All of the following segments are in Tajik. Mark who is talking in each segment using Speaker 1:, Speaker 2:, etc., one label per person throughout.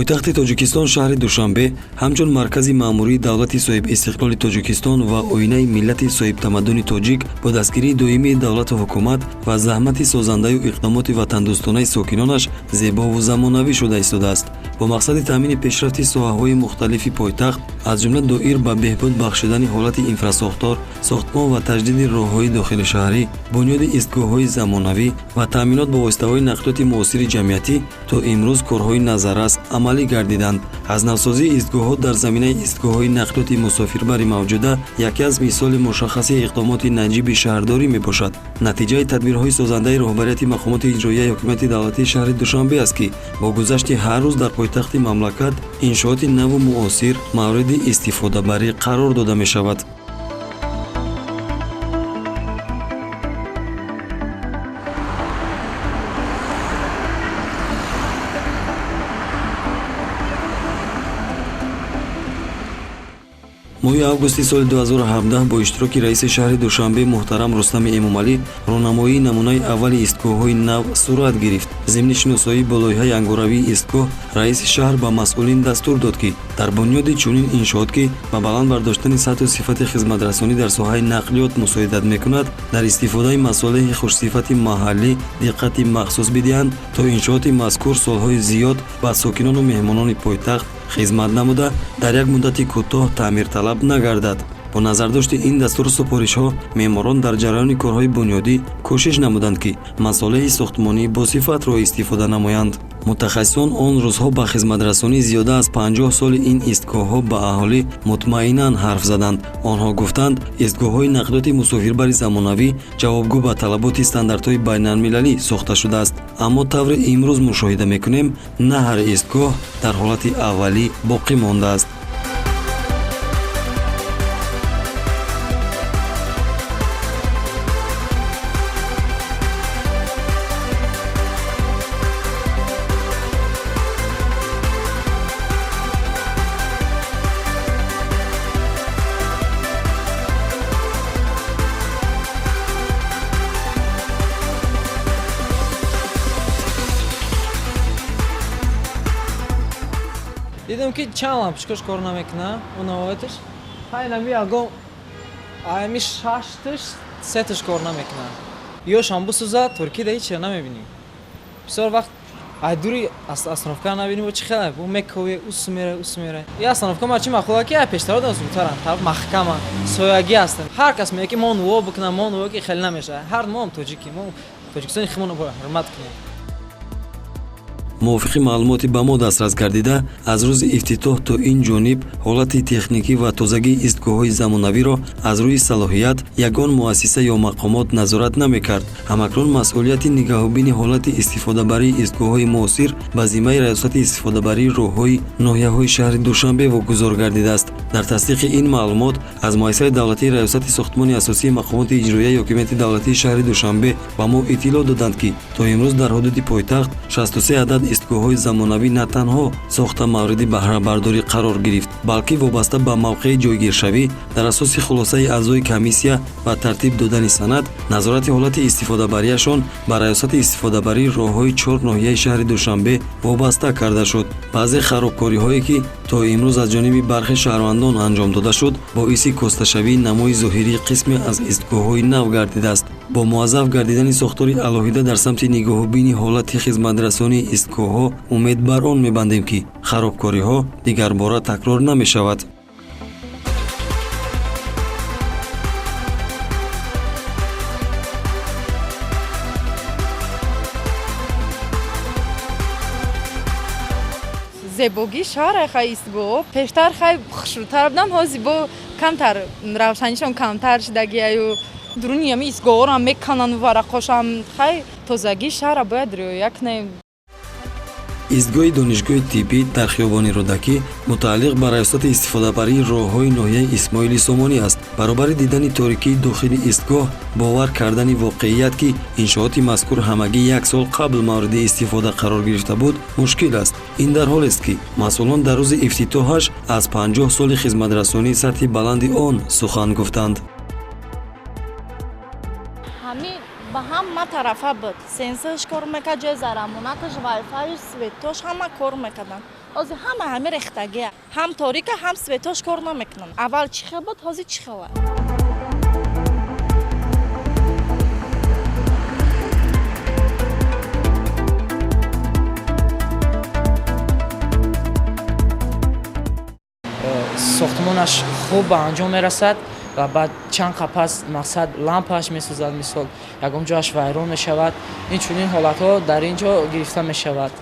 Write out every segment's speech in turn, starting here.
Speaker 1: пойтахти Тоҷикистон шаҳри Душанбе ҳамчун маркази маъмурии давлати соҳибистиқлоли Тоҷикистон ва оинаи миллати соҳибтамаддуни тоҷик бо дастгирии доимии давлату ҳукумат ва заҳмати созандаю иқдомоти ватандӯстонаи сокинонаш зебову замонавӣ шуда истодааст. бо мақсади таъмини пешрафти соҳаҳои мухталифи пойтахт аз ҷумла доир ба беҳбуд бахшидани ҳолати инфрасохтор, сохтмон ва таҷдиди роҳҳои дохилишаҳрӣ, бунёди истгоҳҳои замонавӣ ва таъминот бо воситаҳои нақлиёти муосири ҷамъиятӣ то имрӯз корҳои назаррас амалӣ гардиданд. аз навсозии истгоҳҳо дар заминаи истгоҳҳои нақлиёти мусофирбари мавҷуда яке аз мисоли мушаххаси иқдомоти наҷиби шаҳрдорӣ мебошад. натиҷаи тадбирҳои созандаи роҳбарияти мақомоти иҷроияи ҳокимияти давлатии шаҳри Душанбе аст, ки бо гузашти ҳар рӯз дар пойтахти мамлакат иншооти наву муосир мавриди истифодабарӣ қарор дода мешавад. моҳи августи соли 2017 бо иштироки раиси шаҳри Душанбе муҳтарам Рустами Эмомалӣ ронамоии намунаи аввали истгоҳҳои нав сурат гирифт. зимни шиносоӣ бо лоиҳаи ангоравии истгоҳ раиси шаҳр ба масъулин дастур дод, ки дар бунёди чунин иншоот, ки ба баланд бардоштани сатҳу сифати хизматрасонӣ дар соҳаи нақлиёт мусоидат мекунад, дар истифодаи масолиҳи хушсифати маҳаллӣ диққати махсус бидиҳанд, то иншооти мазкур солҳои зиёд ба сокинону меҳмонони пойтахт хизмат намуда дар як муддати кӯтоҳ таъмирталаб нагардад. бо назардошти ин дастуру супоришҳо меъморон дар ҷараёни корҳои бунёдӣ кӯшиш намуданд, ки масолиҳи сохтмонӣ босифатро истифода намоянд. мутахассисон он рӯзҳо ба хизматрасонӣ зиёда аз 50 соли ин истгоҳҳо ба аҳолӣ мутмаинан ҳарф заданд. онҳо гуфтанд, истгоҳҳои нақлиёти мусофирбари замонавӣ ҷавобгӯ ба талаботи стандартҳои байналмилалӣ сохта шудааст. аммо тавре имрӯз мушоҳида мекунем, на ҳар истгоҳ дар ҳолати аввалӣ боқӣ мондааст.
Speaker 2: дидем ки чанд лампочкаш кор намекуна уновояташ хайнами ягон ами шашташ сеташ кор намекуна ё шамбу суза туркида ҳеч намебинӣ бисёр вақт айдури остановка набинӣ бо чи хела бо мекове усмера и остановка ма чи махлука ки пештаро да зудтара тараб маҳкама соягӣ ҳастан ҳар кас меге ки мо нуво бикунам мо нуво ки хеле намешавад ҳар мом тоҷики мо тоҷикистони химон ҳурмат кунем.
Speaker 1: мувофиқи маълумоти ба мо дастрас гардида, аз рӯзи ифтитоҳ то ин ҷониб ҳолати техникӣ ва тозагии истгоҳҳои замонавиро аз рӯи салоҳият ягон муассиса ё мақомот назорат намекард. ҳамакнун масъулияти нигаҳубини ҳолати истифодабарии истгоҳҳои муосир ба зиммаи раёсати истифодабарии роҳҳои ноҳияҳои шаҳри Душанбе вогузор гардидааст. дар тасдиқи ин маълумот аз муассисаи давлатии раёсати сохтмони асосии мақомоти иҷроияи ҳокимияти давлатии шаҳри Душанбе ба мо иттилоъ доданд, ки то имрӯз дар ҳудуди пойтахт 63 адад истгоҳҳои замонавӣ на танҳо сохта мавриди баҳрабардорӣ қарор гирифт, балки вобаста ба мавқеи ҷойгиршавӣ дар асоси хулосаи аъзои комиссия ва тартиб додани санад, назорати ҳолати истифодабариашон ба раёсати истифодабарии роҳҳои 4 ноҳияи шаҳри Душанбе вобаста карда шуд. баъзе харобкориҳое, ки то имрӯз аз ҷониби бархи шаҳрвандон анҷом дода шуд, боиси косташавии намои зоҳирии қисме аз истгоҳҳои нав гардидааст. бо муаззаф гардидани сохтори алоҳида дар самти нигоҳубини ҳолати хизматрасонии истгоҳҳо умед бар он мебандем, ки харобкориҳо дигарбора такрор намешавад.
Speaker 3: зебогии шаҳр хай истгоҳ пештар хай хушрӯтар будам ҳозир бо камтар равшанишон камтар шудагиаю дуруни ами истгоҳҳоро меканан варақошам хай тозагии шаҳрро бояд риоя кунем.
Speaker 1: истгоҳи донишгоҳи тиббӣ дар хиёбони рӯдакӣ мутааллиқ ба раёсати истифодабарии роҳҳои ноҳияи Исмоили Сомонӣ аст. баробари дидани торикии дохили истгоҳ, бовар кардани воқеият, ки иншооти мазкур ҳамагӣ як сол қабл мавриди истифода қарор гирифта буд, мушкил аст. ин дар ҳолест, ки масъулон дар рӯзи ифтитоҳаш аз 50 соли хизматрасонии сатҳи баланди он сухан гуфтанд.
Speaker 4: ба ҳама ҳама тарафа буд. Сенсорш кор мекард, ҷои зарамонаташ, вайфайш, светош ҳама кор мекарданд. ҳозир ҳама рехтагия. ҳам торика, ҳам светош кор намекунанд. Аввал чӣ хел буд, ҳозир чӣ хел аст?
Speaker 2: сохтмонаш хуб ба анҷом мерасад ва баъд чанд қапас мақсад лампааш месӯзад, мисол ягон ҷоаш вайрон мешавад. Инчунин ҳолатҳо дар ин ҷо гирифта мешавад.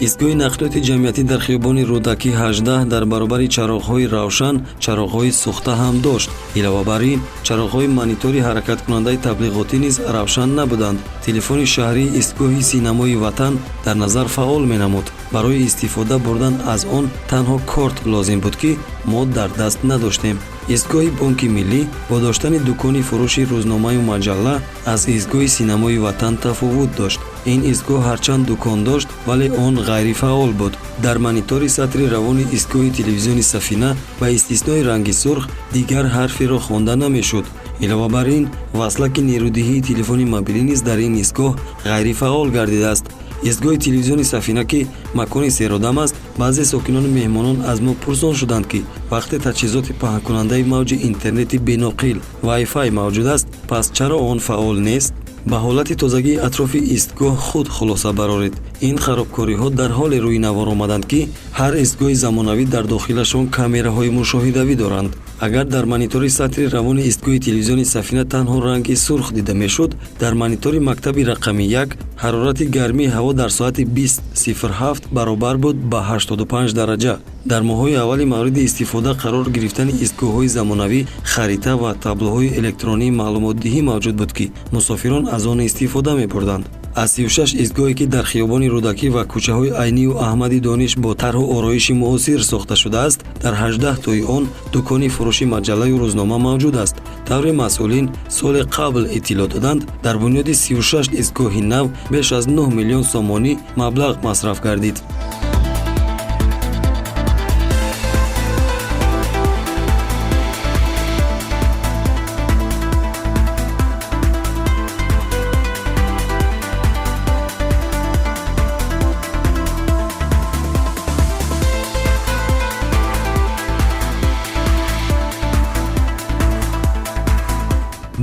Speaker 1: истгоҳи нақлиёти ҷамъиятӣ дар хиёбони Рӯдакӣ 18 дар баробари чароғҳои равшан чароғҳои сӯхта ҳам дошт. Илова бар ин, чароғҳои монитори ҳаракаткунандаи таблиғотӣ низ равшан набуданд. Телефони шаҳрии истгоҳи синамои Ватан дар назар фаъол менамуд. барои истифода бурдан аз он танҳо корт лозим буд ки мо дар даст надоштем. истгоҳи Бонки Миллӣ бо доштани дукони фурӯши рӯзномаю маҷалла аз истгоҳи синамои Ватан тафовут дошт. ин истгоҳ ҳарчанд дукон дошт, вале он ғайрифаъол буд. дар монитори сатри равони истгоҳи телевизиони Сафина ба истиснои ранги сурх дигар ҳарферо хонда намешуд. илова бар ин, васлаки нерӯдиҳии телефони мобилӣ низ дар ин истгоҳ ғайрифаъол гардидааст. истгоҳи телевизиони Сафина ки макони серодам аст, баъзе сокинони меҳмонон аз мо пурсон шуданд ки вақте таҷҳизоти паҳнкунандаи мавҷи интернети беноқил Wi-Fi мавҷуд аст, пас чаро он фаъол нест? ба ҳолати тозагии атрофи истгоҳ худ хулоса бароред. ин харобкориҳо дар ҳоле рӯи навор омаданд ки ҳар истгоҳи замонавӣ дар дохилашон камераҳои мушоҳидавӣ доранд. агар дар монитори сатри равони истгоҳи телевизиони Сафина танҳо ранги сурх дида мешуд, дар монитори мактаби рақами 1 ҳарорати гармии ҳаво дар соати 20:07 баробар буд ба 85 дараҷа. дар моҳҳои аввали мавриди истифода қарор гирифтани истгоҳҳои замонавӣ, харита ва таблоҳои электронии маълумотдиҳӣ мавҷуд буд ки мусофирон аз он истифода мебурданд. аз 36 истгоҳе ки дар хиёбони Рӯдакӣ ва кӯчаҳои Айнию Аҳмади Дониш бо тарҳу ороиши муосир сохта шудааст, дар 18 тои он дукони фурӯши маҷаллаю рӯзнома мавҷуд аст. тавре масъулин соли қабл иттилоъ доданд, дар бунёди 36 истгоҳи нав беш аз 9 миллион сомонӣ маблағ масраф гардид.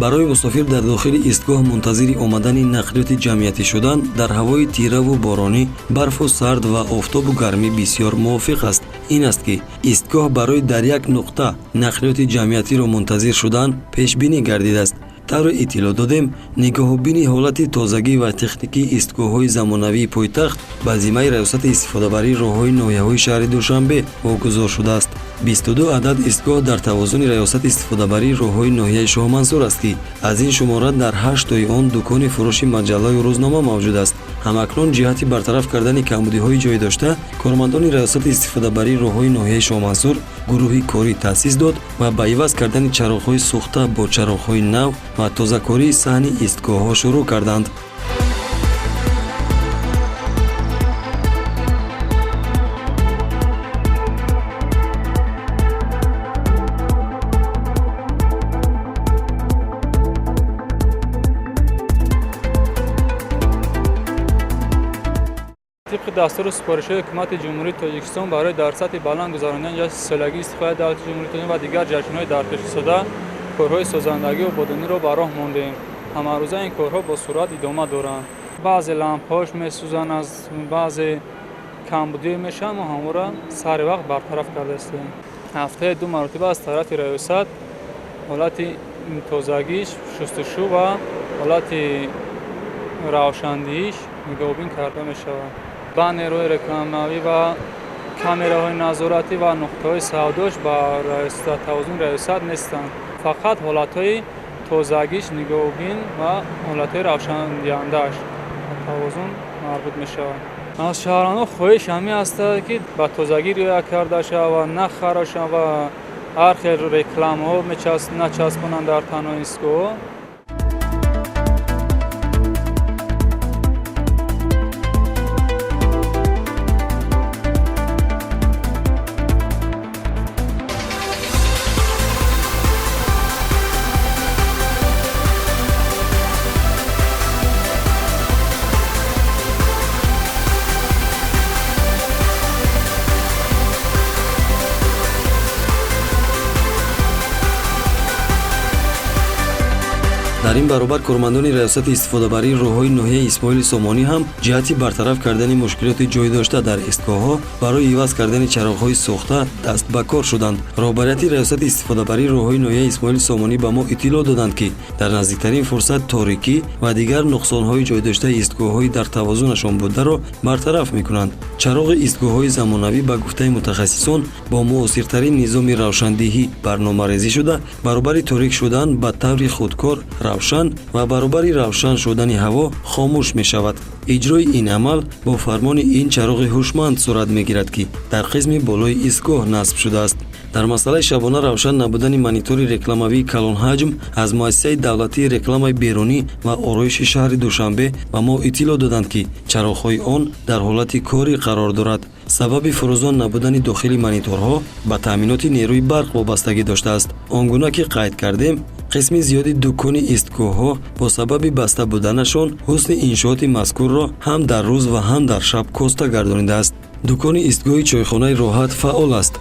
Speaker 1: барои мусофир дар дохили истгоҳ мунтазири омадани нақлиёти ҷамъиятӣ шудан дар ҳавои тираву боронӣ, барфу сард ва офтобу гармӣ бисёр мувофиқ аст. ин аст ки истгоҳ барои дар як нуқта нақлиёти ҷамъиятиро мунтазир шудан пешбинӣ гардидааст. тавре иттилоъ додем, нигоҳубини ҳолати тозагӣ ва техникии истгоҳҳои замонавии пойтахт ба зиммаи раёсати истифодабарии роҳҳои ноҳияҳои шаҳри Душанбе вогузор шудааст. 22 адад истгоҳ дар тавозуни раёсати истифодабарии роҳҳои ноҳияи Шоҳмансур аст ки аз ин шумора дар 8 тои он дукони фурӯши маҷаллаю рӯзнома мавҷуд аст. ҳамакнун ҷиҳати бартараф кардани камбудиҳои ҷойдошта, кормандони раёсати истифодабарии роҳҳои ноҳияи Шоҳмансур гурӯҳи корӣ таъсис дод ва ба иваз кардани чароғҳои сӯхта бо чароғҳои нав ва тозакории саҳни истгоҳҳо шурӯъ карданд.
Speaker 5: طبق دستور سفارش‌های حکومت جمهوری تاجیکستان برای در سطح بلند گذراندن جشن سالگی استقلال دولت جمهوری تاجیکستان و دیگر جشن‌های در پیش شده کارهای سازندگی و بادانی را به راه مانده‌ایم. همه روزه این کارها با سرعت ادامه دارند. بعضی لامپ‌هاش می‌سوزند، از بعضی کمبودی میشن و همه را سر وقت برطرف کرده هستیم. هفته 2 مرتبه از طرف ریاست حالت تازگیش شستشو و حالت روشندهیش نگاهبین کرده می‌شود. با نیروی رکلامی و کامراهای نظارتی و نقطه‌های سوداش با توازن ریاست نیستند. فقط حالت‌های تازگیش نگاهبین و حالت‌های روشنده‌اش توازن مربوط می‌شود. از شهرانان خواهش همین است که با تازگی رعایت کرده شود و نه خراب شود و هر خیلی رکلام‌ها نچسبانند در تنها ایستگاه.
Speaker 1: дар ин баробар кормандони раёсати истифодабарии роҳҳои ноҳияи Исмоили Сомонӣ ҳам ҷиҳати бартараф кардани мушкилоти ҷойдошта дар истгоҳҳо барои иваз кардани чароғҳои сӯхта даст ба кор шуданд. роҳбарияти раёсати истифодабарии роҳҳои ноҳияи Исмоили Сомонӣ ба мо иттилоъ доданд ки дар наздиктарин фурсат торикӣ ва дигар нуқсонҳои ҷойдоштаи истгоҳҳои дар тавозунашон бударо бартараф мекунанд. чароғи истгоҳҳои замонавӣ ба гуфтаи мутахассисон бо муосиртарин низоми равшандиҳӣ барномарезӣ шуда баробари торик шудан ба таври худкор равшан ва баробари равшан шудани ҳаво хомӯш мешавад. иҷрои ин амал бо фармони ин чароғи ҳушманд сурат мегирад ки дар қисми болои истгоҳ насб шудааст. дар масъалаи шабона равшан набудани монитори рекламавии калонҳаҷм аз муассисаи давлатии рекламаи берунӣ ва ороиши шаҳри Душанбе ба мо иттилоъ доданд ки чароғҳои он дар ҳолати корӣ қарор дорад. сабаби фурӯзон набудани дохили мониторҳо ба таъминоти нерӯи барқ вобастагӣ доштааст. он гуна ки қайд кардем, қисми зиёди дукони истгоҳҳо бо сабаби баста буданашон ҳусни иншооти мазкурро ҳам дар рӯз ва ҳам дар шаб коста гардонидааст. дукони истгоҳи чойхонаи роҳат фаъол аст.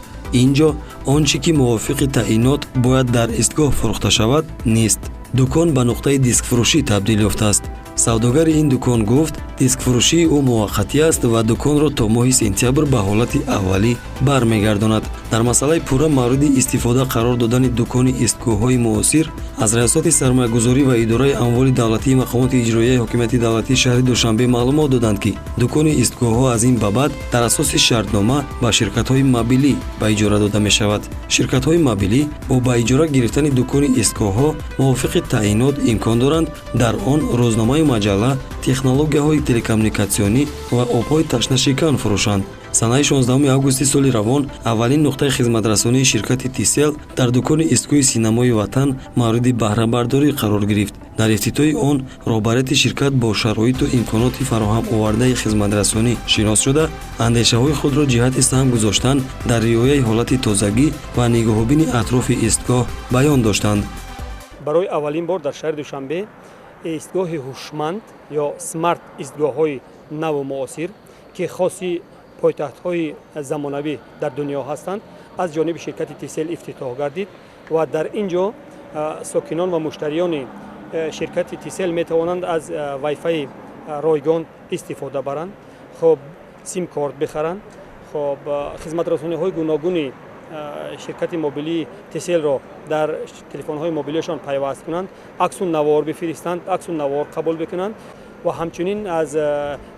Speaker 1: инҷо он чӣ ки мувофиқи таъинот бояд дар истгоҳ фурӯхта шавад нест. дукон ба нуқтаи дискфурӯшӣ табдил ёфтааст. савдогари ин дукон гуфт дискфурӯшии ӯ муваққатӣ аст ва дуконро то моҳи сентябр ба ҳолати аввалӣ бармегардонад. дар масъалаи пурра мавриди истифода қарор додани дукони истгоҳҳои муосир аз раёсати сармаягузорӣ ва идораи амволи давлатии мақомоти иҷроияи ҳокимияти давлатии шаҳри Душанбе маълумот доданд ки дукони истгоҳҳо аз ин ба баъд дар асоси шартнома ба ширкатҳои мобилӣ ба иҷора дода мешавад. ширкатҳои мобилӣ бо ба иҷора гирифтани дукони истгоҳҳо мувофиқи таъинот имкон доранд дар он рӯзномаи маҷалла, технологияҳои телекоммуникатсионӣ ва обҳои ташнашикан фурӯшанд. санаи 16 августи соли равон аввалин нуқтаи хизматрасонии ширкати Тисел дар дукони истгоҳи Синамои Ватан мавриди баҳрабардорӣ қарор гирифт. дар ифтитоҳи он роҳбарияти ширкат бо шароиту имконоти фароҳамовардаи хизматрасонӣ шинос шуда андешаҳои худро ҷиҳати саҳм гузоштан дар риояи ҳолати тозагӣ ва нигоҳубини атрофи истгоҳ баён доштанд.
Speaker 6: барои аввалин бор дар шаҳри Душанбе истгоҳи ҳушманд ё смарт истгоҳҳои наву муосир ки хоси пойтахтҳои замонавӣ дар дунё ҳастанд аз ҷониби ширкати Тисел ифтитоҳ гардид ва дар ин ҷо сокинон ва муштариёни ширкати Тисел метавонанд аз вайфаи ройгон истифода баранд, хоб сим-корт бихаранд, хоб хизматрасониҳои гуногуни ширкати мобилии Тиселро дар телефонҳои мобилиашон пайваст кунанд, аксу навор бифиристанд, аксу навор қабул бикунанд ва ҳамчунин аз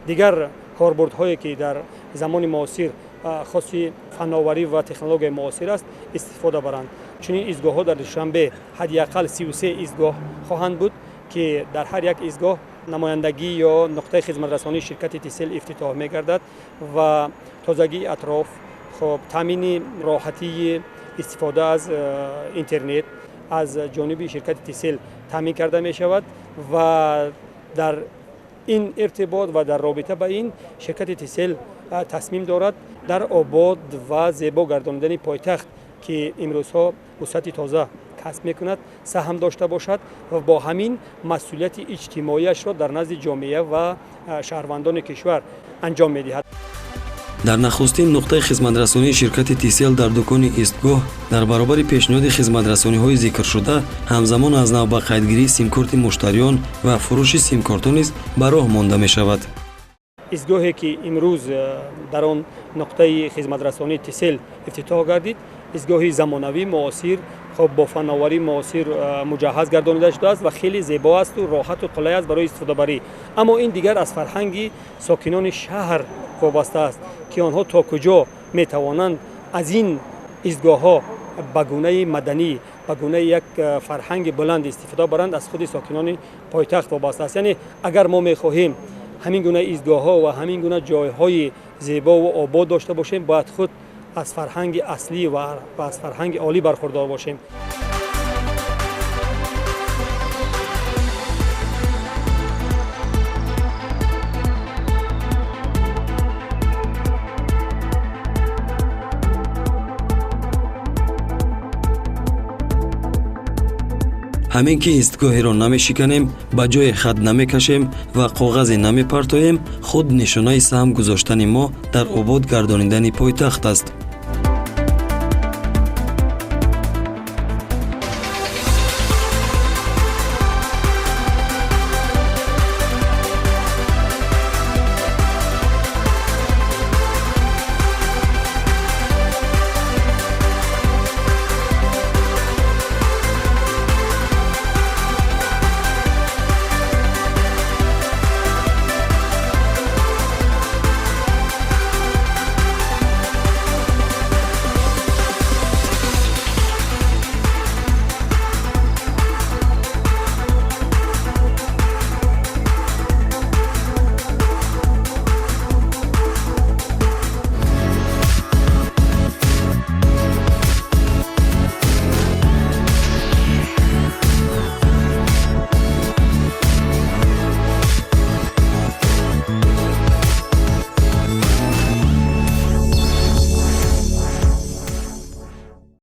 Speaker 6: дигар корбурдҳое ки дар замони муосир хоси фанноварӣ ва технологияи муосир аст истифода баранд. чунин истгоҳҳо дар Душанбе ҳадди ақал 33 истгоҳ хоҳанд буд ки дар ҳар як истгоҳ намояндагӣ ё нуқтаи хизматрасонии ширкати Тисел ифтитоҳ мегардад ва тозагии атроф, хоб таъмини роҳатии истифода аз интернет аз ҷониби ширкати Тисел таъмин карда мешавад ва дар ин иртибот ва дар робита ба ин ширкати Тисел тасмим дорад дар обод ва зебо гардонидани пойтахт ки имрӯзҳо вусъати тоза касб мекунад саҳм дошта бошад ва бо ҳамин масъулияти иҷтимоиашро дар назди ҷомеа ва шаҳрвандони кишвар анҷом медиҳад.
Speaker 1: дар нахустин нуқтаи хизматрасонии ширкати Тисел дар дукони истгоҳ дар баробари пешниҳоди хизматрасониҳои зикршуда ҳамзамон аз нав ба қайдгирии симкорти муштариён ва фурӯши симкортҳо низ ба роҳ монда мешавад.
Speaker 6: истгоҳе ки имрӯз дар он нуқтаи хизматрасонии Тисел ифтитоҳ гардид истгоҳи замонавӣ муосир хоб бо фанноварии муосир муҷаҳҳаз гардонида шудааст ва хеле зебо асту роҳату қулай аст барои истифодабарӣ. аммо ин дигар аз фарҳанги сокинони шаҳр вобаста аст ки онҳо то куҷо метавонанд аз ин истгоҳҳо ба гунаи маданӣ ба гунаи як фарҳанги буланд истифода баранд аз худи сокинони пойтахт вобаста аст. яъне агар мо мехоҳем ҳамин гуна истгоҳҳо ва ҳамин гуна ҷойҳои зебо ва обод дошта бошем бояд худ аз фарҳанги аслӣ ва аз фарҳанги олӣ бархурдор бошем.
Speaker 1: ҳамин ки истгоҳеро намешиканем, ба ҷое хат намекашем ва коғазе намепартоем, худ нишонаи саҳм гузоштани мо дар обод гардонидани пойтахт аст.